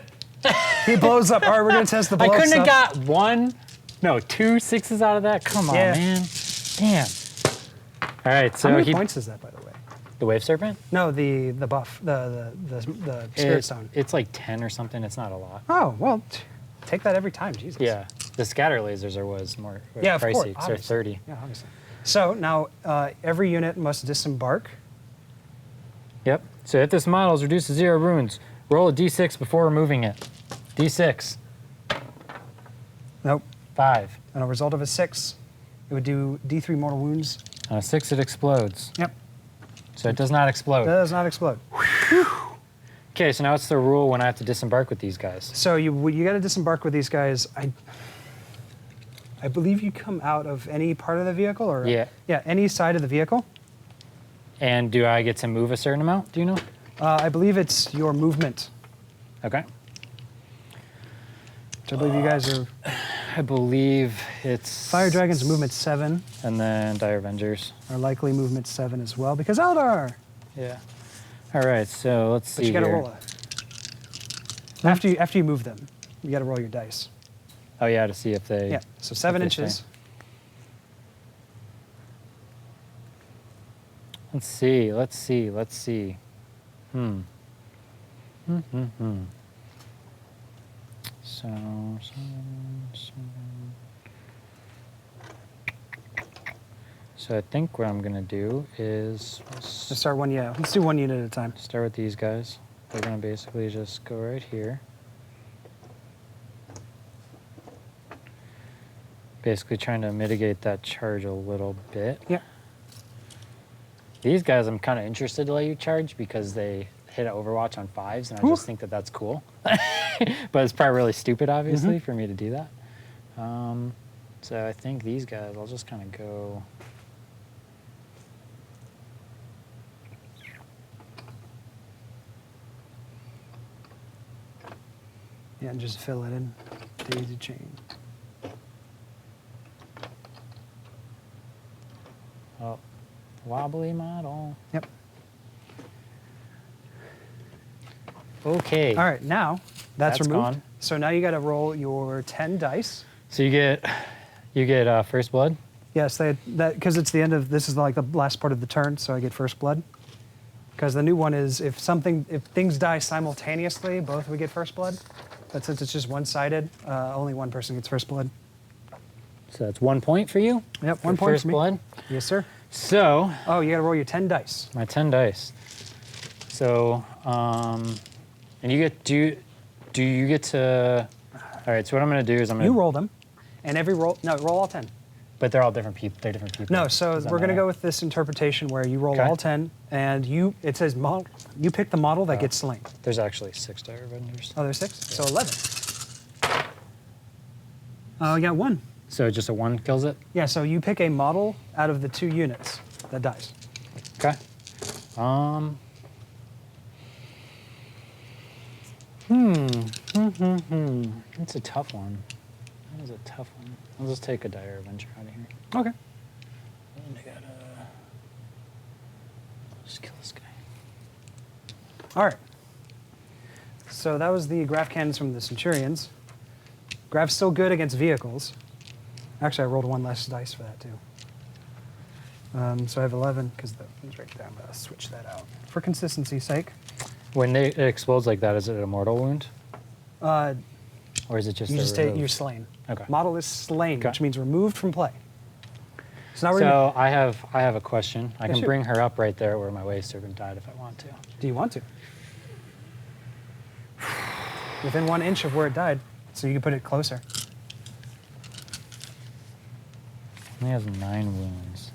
He blows up. All right, we're going to test the blow I couldn't have stuff. got 2 6s out of that? Come on, Yeah. man. Damn. All right, so How many points is that, by the way? the Wave Serpent? No, the buff, the Spirit Stone. It's like 10 or something. It's not a lot. Oh, well, take that every time, Jesus. Yeah. The scatter lasers was more Yeah, of pricey. course, So they're obviously. 30. Yeah, obviously. So now every unit must disembark. Yep. So if this model is reduced to 0 runes, roll a d6 before removing it. D6. Nope. 5. And a result of a 6, it would do D3 mortal wounds. On a 6, it explodes. Yep. So it does not explode. That does not explode. Okay, so now it's the rule when I have to disembark with these guys. So you got to disembark with these guys. I believe you come out of any part of the vehicle, or Yeah. any side of the vehicle. And do I get to move a certain amount? Do you know? I believe it's your movement. Okay. Which I believe you guys are. I believe it's... Fire Dragon's movement 7 And then Dire Avengers. are likely movement 7 as well because Eldar. Yeah. All right, so let's see But you got to here. roll a. After you move them, you got to roll your dice. Oh, yeah, to see if they... Yeah. So 7 if they inches. stay. Let's see. So I think what I'm gonna do is Let's start one. Yeah. Let's do one unit at a time. start with these guys. They're gonna basically just go right here. Basically trying to mitigate that charge a little bit. Yeah. These guys I'm kind of interested to let you charge because they hit Overwatch on 5s, and I just think that that's cool. But it's probably really stupid, obviously, for me to do that. So I think these guys, I'll just kind of go... Yeah, and just fill it in. Daisy chain. Oh, wobbly model. Yep. Okay. All right. Now that's removed. gone. So now you got to roll your 10 dice. So you get first blood. Yes, that because it's the end of this is like the last part of the turn, so I get first blood. Because the new one is if things die simultaneously, both we get first blood. But since it's just one-sided, only one person gets first blood. So that's 1 point for you. Yep, for 1 point first for me. blood. Yes, sir. So Oh, you got to roll your 10 dice. my 10 dice. So and you get do you get to? All right. So what I'm gonna do is I'm gonna. You roll them, and roll all 10. But they're all different people. They're different people. No, so Does that we're going to matter? go with this interpretation where you roll Okay. all 10, and it says you pick the model that gets slain. There's actually 6 Dire Avengers. Oh, there's 6? So 11. Oh, you got 1. So just a 1 kills it. Yeah, so you pick a model out of the 2 units that dies. Okay. It's a tough one. That is a tough one. I'll just take a Dire Avenger out of here. Okay. And I gotta just kill this guy. All right. So that was the Graph Cannons from the Centurions. Graph's still good against vehicles. Actually, I rolled one less dice for that, too. So I have 11, because the one's right there. I'm going to switch that out for consistency's sake. When it explodes like that, is it a mortal wound? Uh, Or is it just you a just take, remove? you're slain. Okay. Model is slain, Okay. which means removed from play. So now we're gonna, So I have a question. I Yeah, can shoot. bring her up right there where my wave serpent died if I want to. do you want to? Within 1 inch of where it died, so you can put it closer. Only has 9 wounds.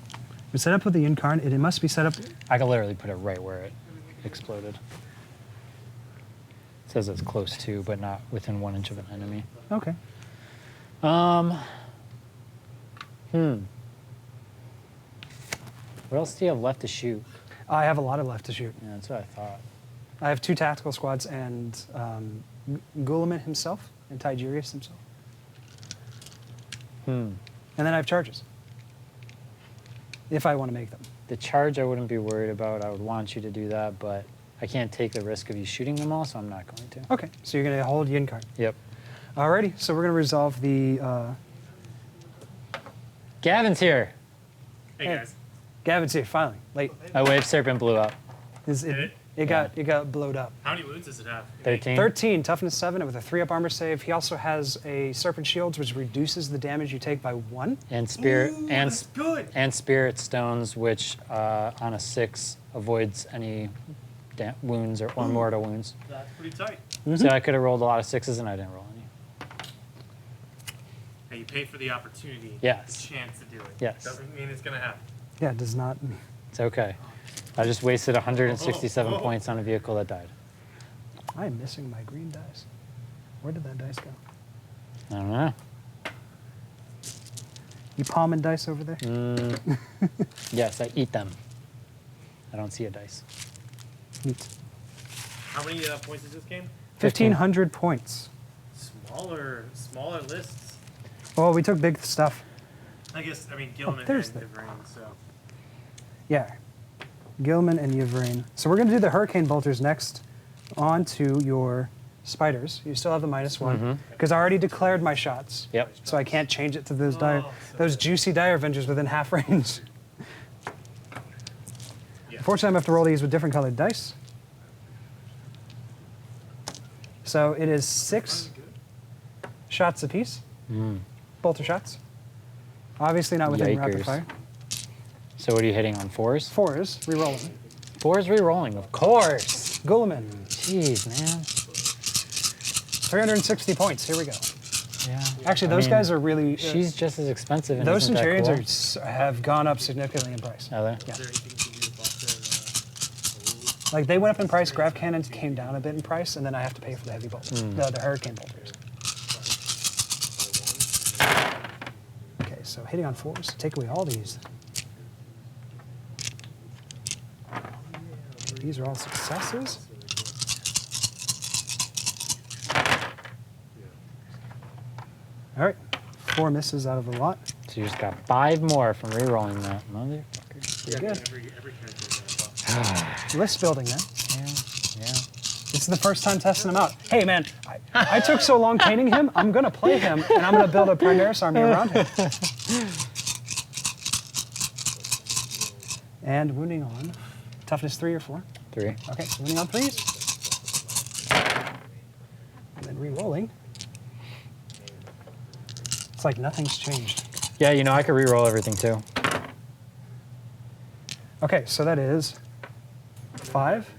It's set up with the Incarnate. It must be set up. I can literally put it right where it exploded. It says it's close to, but not within 1 inch of an enemy. Okay. What else do you have left to shoot? I have a lot of left to shoot. Yeah, that's what I thought. I have 2 tactical squads and Guilliman himself and Tigerius himself. And then I have charges. If I want to make them. The charge I wouldn't be worried about. I would want you to do that, but I can't take the risk of you shooting them all, so I'm not going to. Okay, so you're going to hold Yin card. Yep. Alrighty, so we're going to resolve the. Gavin's here. Hey Hey. guys. Gavin's here, finally. Late. My wave serpent blew up. It got blowed up. How many wounds does it have? 13. 13, toughness 7 with a 3-up armor save. He also has a Serpent Shields, which reduces the damage you take by 1. And spirit Ooh, and that's good. and spirit stones, which on a 6 avoids any wounds or mortal wounds. That's pretty tight. So I could have rolled a lot of 6s and I didn't roll any. Hey, you pay for the opportunity. Yes. The chance to do it. Yes. Doesn't mean it's gonna happen. Yeah, it does not. It's okay. I just wasted 167 points on a vehicle that died. I am missing my green dice. Where did that dice go? I don't know. You palming dice over there? Yes, I eat them. I don't see a dice. Neat. How many points is this game? 1,500 points. Smaller lists. Oh, we took big stuff. I guess. I mean, Gilman and there's the- Devrain. So. Yeah. Gilman and Yvrain. So we're going to do the Hurricane Bolters next on to your spiders. You still have the -1 because I already declared my shots. Yep. So I can't change it to those so those juicy Dire Avengers within half range. Yeah. Unfortunately, I'm going to have to roll these with different colored dice. So it is 6 shots apiece. Bolter shots. Obviously not within rapid Yikers. fire. So what are you hitting on 4s? 4s, rerolling. 4s re-rolling, of course. Gulliman, Jeez, man. 360 points. Here we go. Yeah. Actually, I those mean, guys are really. She's just as expensive. And those isn't that Centurions cool? have gone up significantly in price. Are they? Yeah. Is there anything you can do to buff their, Like they went up in price. Graph cannons came down a bit in price, and then I have to pay for the heavy bolt, the Hurricane bolters. Okay, so hitting on 4s. Take away all these. Okay, these are all successes. All right, 4 misses out of the lot. So you just got 5 more from re-rolling that, motherfucker. Pretty good. every character is gonna buff. List building, man. Yeah. This is the first time testing him out. Hey, man, I took so long painting him, I'm going to play him, and I'm going to build a Primaris army around him. And wounding on. Toughness 3 or 4? 3. Okay, so wounding on 3s. And then re-rolling. It's like nothing's changed. Yeah, you know, I could re-roll everything too. Okay, so that is 5,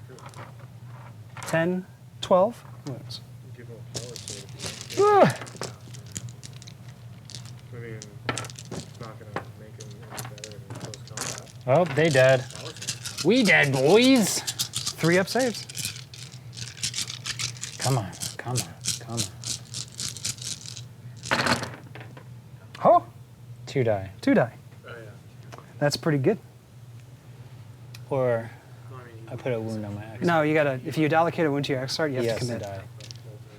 10, 12 wounds. Give him a power save. Ah! I mean, it's not gonna make him any better in close combat. Oh, they dead. Power save. We dead, boys. 3-up saves. Come on, come on, come on. Oh, 2 die. 2 die. Oh yeah. That's pretty good. Or No, I mean, I put a wound on my X. No, you gotta. If you allocate a wound to your X start, you he have has to to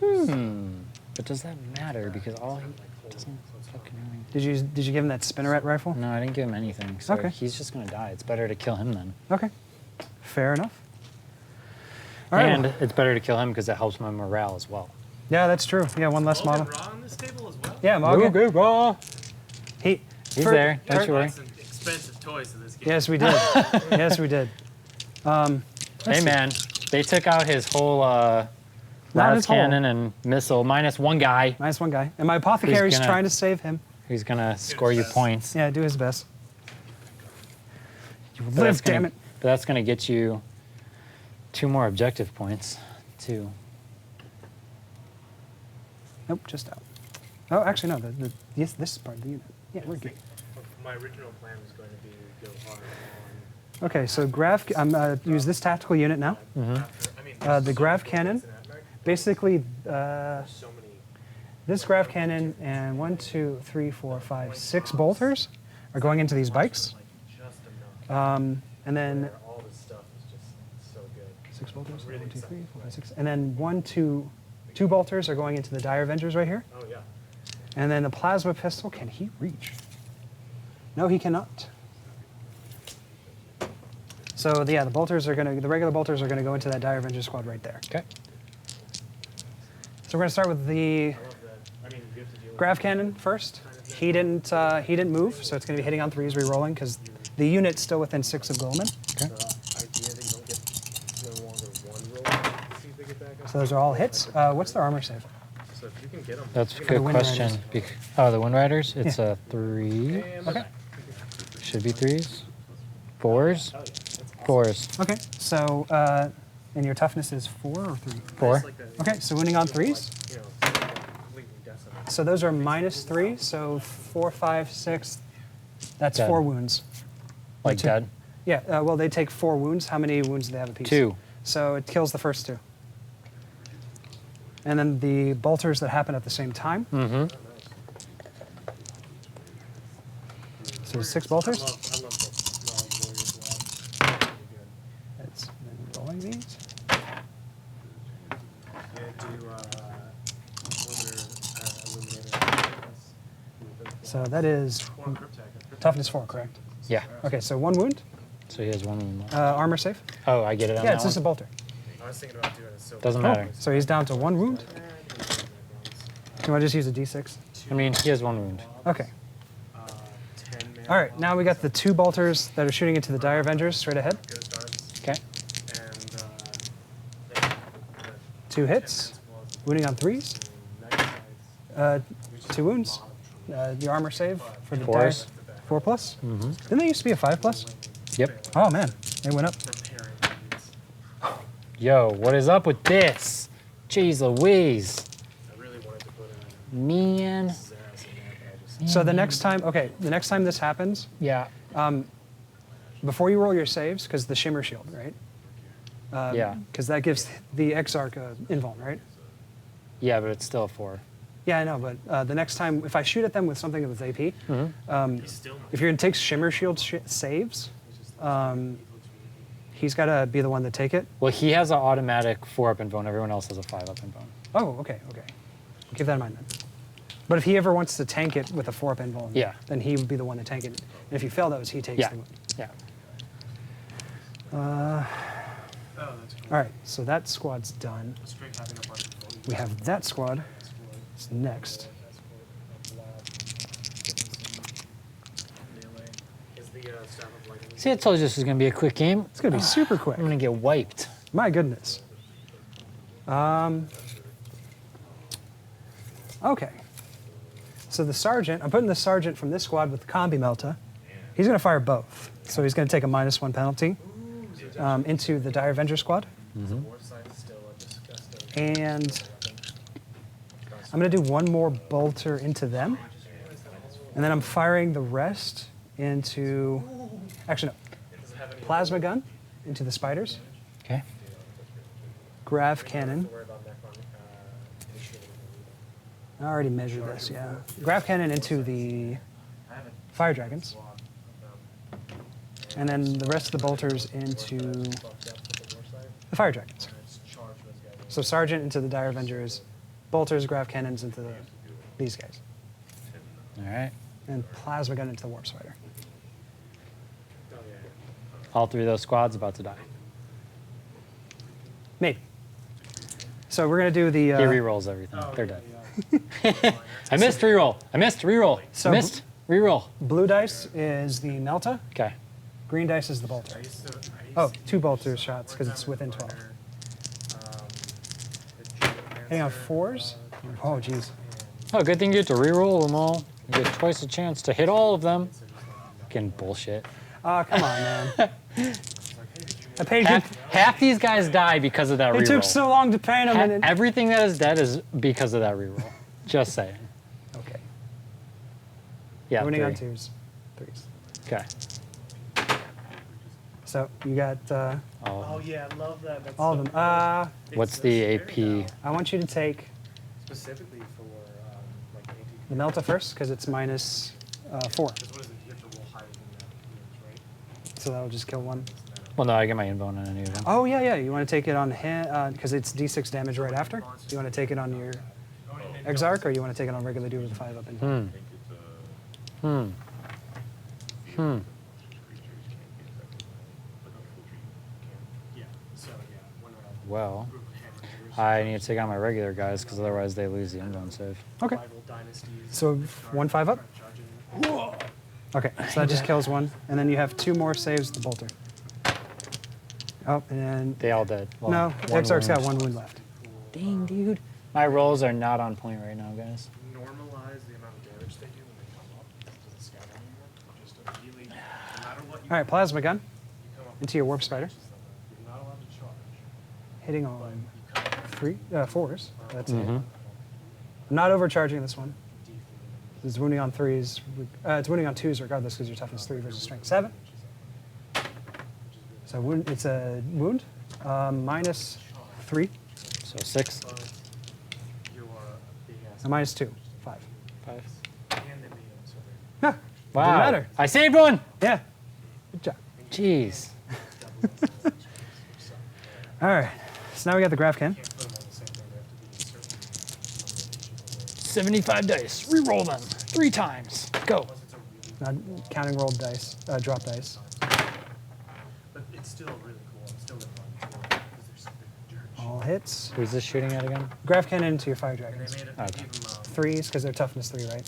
commit. die. But does that matter? Because all he doesn't fucking really. Did you give him that spinneret rifle? No, I didn't give him anything. So Okay. he's just gonna die. It's better to kill him then. Okay, fair enough. All right. And well, it's better to kill him because it helps my morale as well. yeah, that's true. Yeah, one less Morgan model. Raw on this table as well? Yeah, Morgan. Raw. He's He's there. Don't you worry. Some expensive toys to this game. Yes, we did. Yes, we did. Hey man, they took out his whole Not las his whole. cannon and missile minus one guy Minus one guy, and my apothecary's gonna- trying to save him. who's gonna score you best. points. Yeah, do his best. You But live, that's gonna- damn it. But that's gonna get you 2 more objective points too. Nope, just out. Oh, actually, no. This is part of the unit. Yeah, we're good. My original plan was going to be go hard Okay, so I'm use this tactical unit now. on. After, I mean, The grav cannon. Basically, so many. this grav cannon and 1, 2, 3, 4, 5, 6 bolters are going into these bikes. Like just enough. And then where all this stuff is just so good. 6 bolters. Really 1, 2, 3, excited. 4, 5, 6. And then 2 bolters are going into the Dire Avengers right here. Oh yeah. And then the plasma pistol, can he reach? No, he cannot. So the regular bolters are gonna go into that Dire Avengers squad right there. Okay. So we're gonna start with the I love that. I mean, you have to deal with grav cannon first. He didn't move, so it's gonna be hitting on 3s, re-rolling, because the unit's still within 6 of Goldman. the idea that you don't get no longer one roll to see if they get back up. So those are all hits. What's their armor save? So if you can get them. That's a the good Wind question. Riders. Oh, the Wind Riders? It's a 3. Okay. Should be 3s. 4s? Oh yeah. That's 4s. Okay. So and your toughness is 4 or 3? 4. like that. Okay. So wounding on 3s. You know, completely decimate. So those are -3. So 4, 5, 6. That's Dead. 4 wounds. Like two. dead. Yeah. Well, they take 4 wounds. How many wounds do they have apiece? 2. So it kills the first 2. And then the bolters that happen at the same time. Mm-hmm. So 6 bolters. I love the Warriors Labs. Really good. That's then rolling these. Yeah, do Illuminator. So that is toughness 4, correct? Yeah. Okay. So 1 wound. So he has 1 wound left. Armor save. Oh, I get it on Yeah, that it's just a one? bolter. I was thinking about doing a silver. Doesn't matter. So he's down to 1 wound. You want to just use a d6? I mean, he has 1 wound. Okay. 10 man. All right. Now we got the 2 bolters that are shooting into the Dire Avengers straight ahead. Ghost darts Okay. and 2 hits. Wounding on 3s. 2 wounds. The armor save for the 4s. 4 plus. Mm-hmm. Didn't they used to be a 5 plus? Yep. Oh man, they went up. preparing these. Yo, what is up with this? Jeez Louise. I really wanted to put in Man. Zaz in there, but I just So the next time this happens, Yeah. before you roll your saves, because the shimmer shield, right? Yeah. Because that gives the Exarch invuln, right? Yeah, but it's still a 4. Yeah, I know, but the next time, if I shoot at them with something with AP, he's still if you're gonna take shimmer shield saves, he's got to be the one to take it. Well, he has an automatic 4-up invuln. Everyone else has a 5-up invuln. Oh, okay. Keep that in mind then. But if he ever wants to tank it with a 4-up invuln, Yeah. then he would be the one to tank it. And if you fail those, he takes Yeah. the wound. Yeah. Oh, that's cool. All right, so that squad's done. Straight having a bunch of fun. We have that squad. It's next. Is the Staff of Lightning. See, I told you this was going to be a quick game. It's gonna be super quick. I'm going to get wiped. My goodness. Okay. So the sergeant, I'm putting the sergeant from this squad with the combi melta. He's going to fire both. So he's going to take a -1 penalty into the Dire Avenger squad. War side is still a disgusting. And I'm going to do 1 more bolter into them. And then I'm firing the rest into, actually no, Does it have any plasma gun into the spiders. Okay. Grav cannon. worry about Necron initiating I already measured this, yeah. Grav cannon into the I haven't fire dragons. swap of them. And then the rest of the bolters into the fire dragons. So Sergeant into the Dire Avengers, bolters, grav cannons into these guys. All right. And plasma gun into the warp spider. All three of those squads about to die. Maybe. So we're going to do the... He re-rolls everything. They're dead. I missed re-roll. I missed re-roll. So- I missed re-roll. Blue dice is the Melta. Okay. Green dice is the bolter. Oh, 2 bolter shots because it's within 12. Hitting on 4s? Oh, jeez. Oh, good thing you get to re-roll them all. You get twice a chance to hit all of them. Fucking bullshit. Oh, come on, man. I paid you. Half these guys die because of that re-roll. It took so long to paint them. And Everything that is dead is because of that re-roll. Just saying. okay. Yeah, Winning on 3. 2s. 3s. Okay. So you got Oh yeah, I love that. That's all of them. What's the AP? I want you to take specifically for like AT. the Melta first because it's minus 4. Because what is it? You have to roll higher than that, right? So that'll just kill 1. Well, no, I get my info on any of them. Oh, yeah. You want to take it on him because it's d6 damage right after. You want to take it on your Exarch or you want to take it on regular dude with a 5 up in? Yeah. So yeah, one Well, I need to take out my regular guys because otherwise they lose the invuln save. Okay. rival dynasties. So 1 5 up. Charging. Okay, so that just kills 1, and then you have 2 more saves with the bolter. Oh, and They all dead. Well, no, one Exarch's got wound. 1 wound left. Dang, dude. My rolls are not on point right now, guys. Normalize the amount of damage they do when they come up. It doesn't scout anymore. Just immediately, no matter what you All right, plasma gun come up into your warp spider, you're not allowed to charge. hitting on You come up 4s. That's it. Mm-hmm. I'm not overcharging this one. It's wounding on 3s. It's wounding on 2s regardless because your toughness 3 versus strength 7. So wound, it's a wound, minus 3, So 6. you are a big ass. and minus 2, 5. 5. And they made them so Huh, Wow. didn't matter. I saved one. Yeah, good job. Jeez. All right, so now we got the graph can. can't put them on the same thing. They have to be a certain number of inches away. 75 dice. Re-roll them 3 times. Go. Unless it's a really, Not counting rolled dice, drop dice. but it's still really cool. I'm still gonna run it because there's something dirt. All hits. Who's this shooting at again? Graph cannon into your fire And dragons. they made it. Okay. They gave them, 3s because they're toughness 3, right?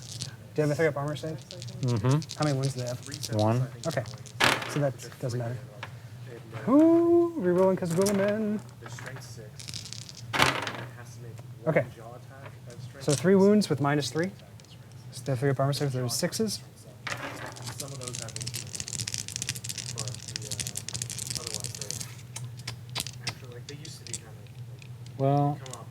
Do you have a 3-up armor save? Mm-hmm. How many wounds do they have? 3 sets, One. I think, Okay. going. So that doesn't matter. They're Ooh, rerolling because of Willerman. They're strength 6. And it has to make one Okay. jaw attack at strength So 3 6, wounds with minus 3. attack at strength 6. So they have 3-up armor save. There's 6s. Some of those have infinite, but the, otherwise they're actually like they used to be kind of like Well, come up.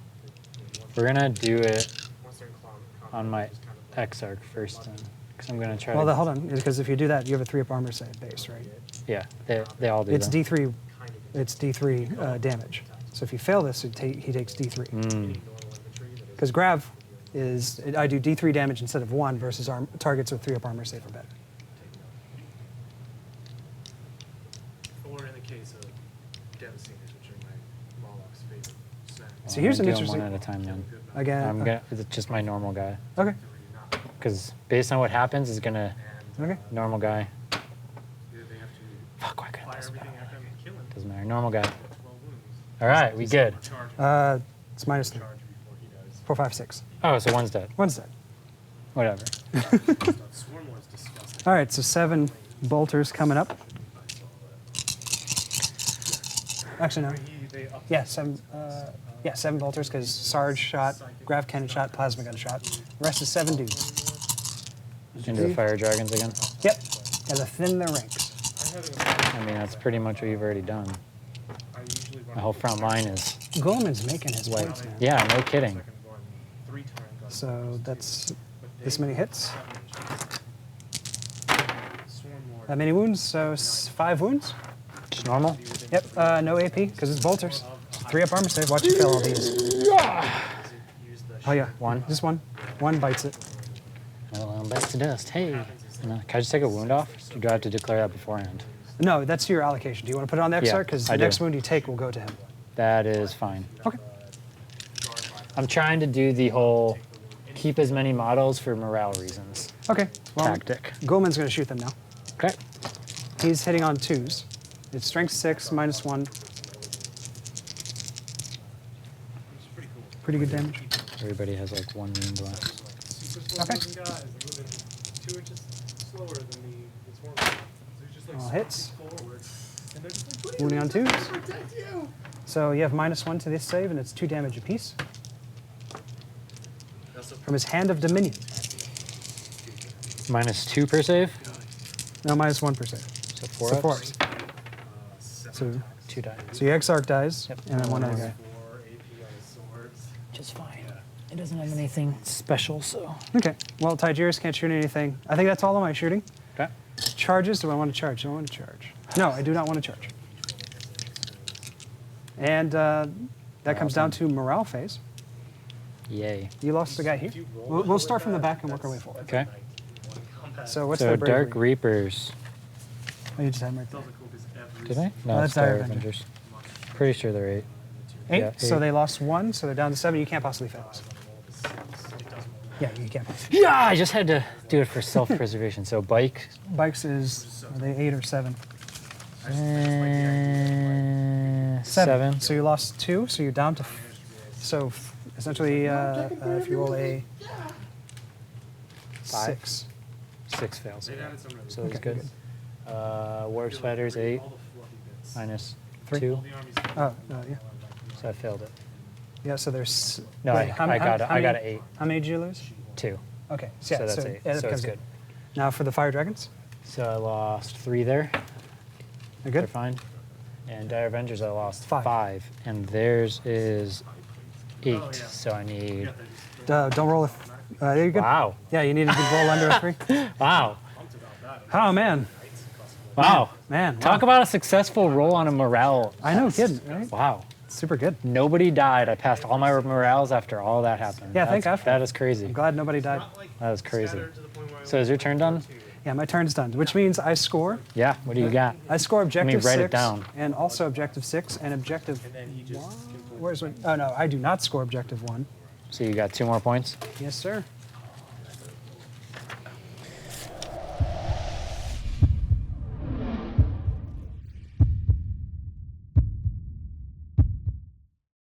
Once we're going to do it once they're in combat, on my just kind of like, Exarch first then. Because I'm going to try Well, to... hold on, because if you do that, you have a 3-up armor save base, right? Yeah, they all do It's that. D3. kind of It's D3 damage. So if you fail this, he takes D3. Mm. normal infantry that is Because grav is I do D3 damage instead of 1 versus targets with 3-up armor save or better. taken out. Or in the case of Devastators, which are my Moloch's favorite snack. So here's I'm an gonna do 'em interesting- one at a time then. Again. It's just my normal guy. Okay. Because based on what happens, is going to... And Okay. Normal guy. either they have to Fuck, why couldn't fire this everything spell? at them and kill him. Doesn't matter. Normal guy. 12 wounds. All right, we good. Charge, It's minus 3. charge before he dies. 4, 5, 6. Oh, so one's dead. One's dead. Whatever. Swarm was disgusting. All right, so 7 bolters coming up. Actually, no. They upped Yeah, 7. Yeah, 7 bolters because Sarge shot, grav cannon shot, plasma gun shot. The rest is 7 dudes. Into the fire dragons again. Yep. Gotta thin their ranks. I mean, that's pretty much what you've already done. I usually run My whole front line is... Gulliman's making his White. points now. Yeah, no kidding. second one 3 times. on So that's but this they many were hits. 7 inches. Swarm Lord. That many wounds, so 5 wounds. Just normal? Yep, no AP because it's bolters. 3-up armor save. Watch you fail all these. Use the Oh yeah, One. Just one. One bites it. Well, back to dust. Hey. Can I just take a wound off? Or do I have to declare that beforehand? No, that's your allocation. Do you want to put it on the Yeah, Exarch? Because I the next do. wound you take will go to him. That is fine. Okay. I'm trying to do the whole keep as many models for morale reasons Okay. Well, tactic. Goleman's going to shoot them now. Okay. He's hitting on 2s. It's strength 6, -1. Pretty good damage. Everybody has like 1 wound left. Okay. Guys are moving 2 inches slower than the swarm. So he's just like All hits. swinging forward, and they're just like, what are you Wounding on doing? 2s. Protect you! So you have -1 to this save, and it's 2 damage apiece. From his Hand of Dominion. -2 per save. No, -1 per save. So 4 So ups. 4 ups. So, 2 die. so your Exarch dies, Yep. and then one other guy. 4 AP on his swords. Which is fine. It doesn't have anything special, so. Okay. Well, Tigerius can't shoot anything. I think that's all of my shooting. Okay. Charges. Do I want to charge? Do I want to charge? No, I do not want to charge. And that comes down to morale phase. Yay. You lost the guy here. We'll start from the back and work our way forward. Okay. So what's So the bravery? Dark Reapers. Oh, you just had him right there. Did I? No, No, that's it's Dire Dire Avenger. Avengers. Pretty sure they're 8. 8. Yeah, So 8. they lost 1, so they're down to 7. You can't possibly fail this. Yeah, you can't. Possibly. Yeah, I just had to do it for self-preservation. So bike. Bikes is, are they 8 or 7? 7. So you lost 2, so you're down to. So essentially, if you roll a 5. 6. 6 fails. So Okay, that's good. Warp Spiders 8 minus 3. 2. Oh, yeah. So I failed it. Yeah, so there's. No, wait, I got it. I got an 8. How many did you lose? 2. Okay, So that's 8. yeah, that So it's becomes good. 8. Now for the Fire Dragons. So I lost 3 there. They're They're good. fine. And Dire Avengers I lost 5. 5. And theirs is 8. So I need. Don't roll a. There you go. Wow. Yeah, you needed to roll under a 3. Wow. Oh, man. Wow. Man. Talk about a successful roll on a morale. I know, kidding, right? Wow. Super good. Nobody died. I passed all my morales after all that happened. Yeah, thank That's- God for That is crazy. I'm glad nobody died. That is crazy. So is your turn done? Yeah, my turn's done, which means I score. Yeah. What do you got? I score objective write 6. it down. And also objective 6 and objective 1. Where's my. Oh, no, I do not score objective 1. So you got 2 more points? Yes, sir.